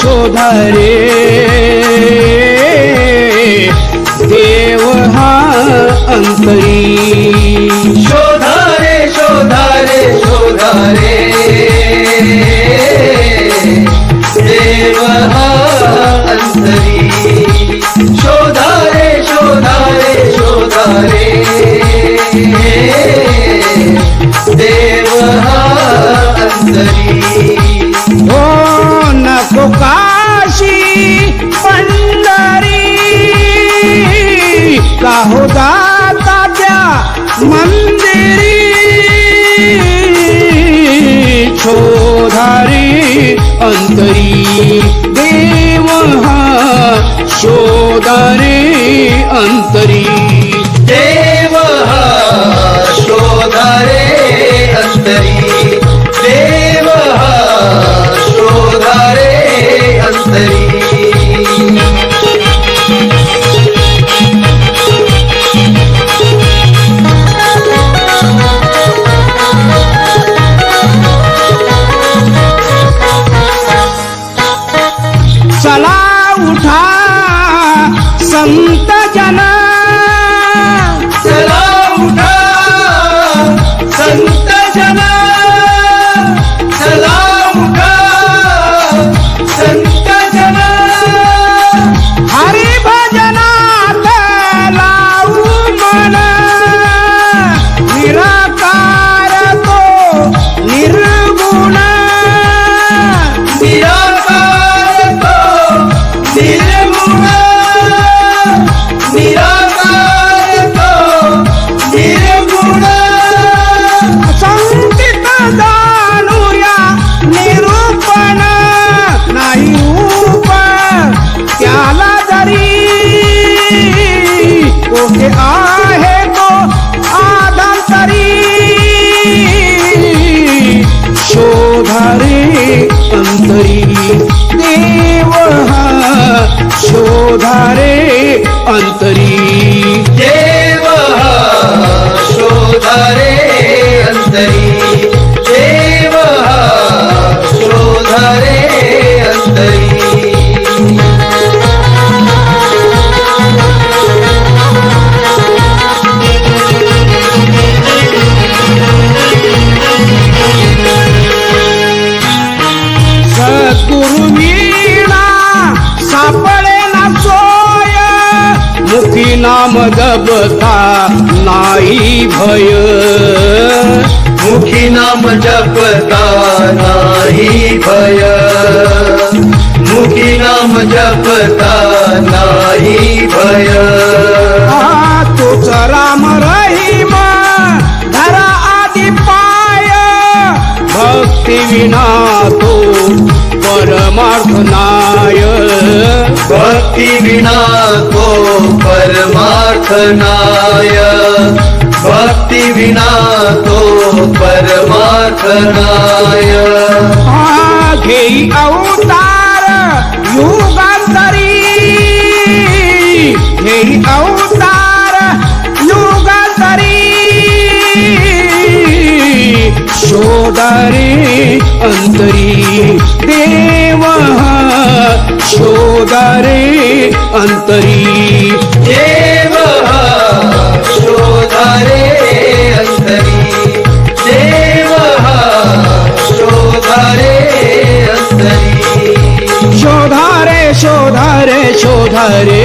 शोधारे देव हा अंतरी शोधारे शोधारे शोधारे देव हा अंतरी शोधारे शोधारे शोधारे देव हा अंतरी हो नको काशी पंढरी काहो जाता त्या मंदिरी शोधारे अंतरी देव हा शोधारे अंतरी देव हा शोधारे अंतरी देव हा शोधारे अंतरी चला उठा संत जना चला उठा संत जना चला उठा संत जना हरी भजनात लावू मन निराकार तो निर्गुण निराकार तो निर्गुण निराकार तो निर्गुण संकित जाणूया निरूपण नाही रूप त्याला जरी कोठे आहे तो आधांतरी शोधारे अंतरी देव हा शोधारे अंतरी देव हा शोधारे अंतरी देव हा शोधारे अंतरी सद्गुरु वीणा सापडे ना सोय मुखी नाम जपता नाही भय मुखी नाम जपता नाही भय मुखी नाम जपता नाही भय तोच राम रहीम धरा आदि पाय भक्ती विना तो परमार्थ नाय भक्ती विना तो परमार्थ नाय भक्ती विना तो परमार्थ नाय घेई अवतार युगांतरी घेई अवतार युगांतरी शोधारे अंतरी देव हा शोधारे अंतरी देव हा शोधारे अंतरी देव हा शोधारे अंतरी शोधारे शोधारे शोधारे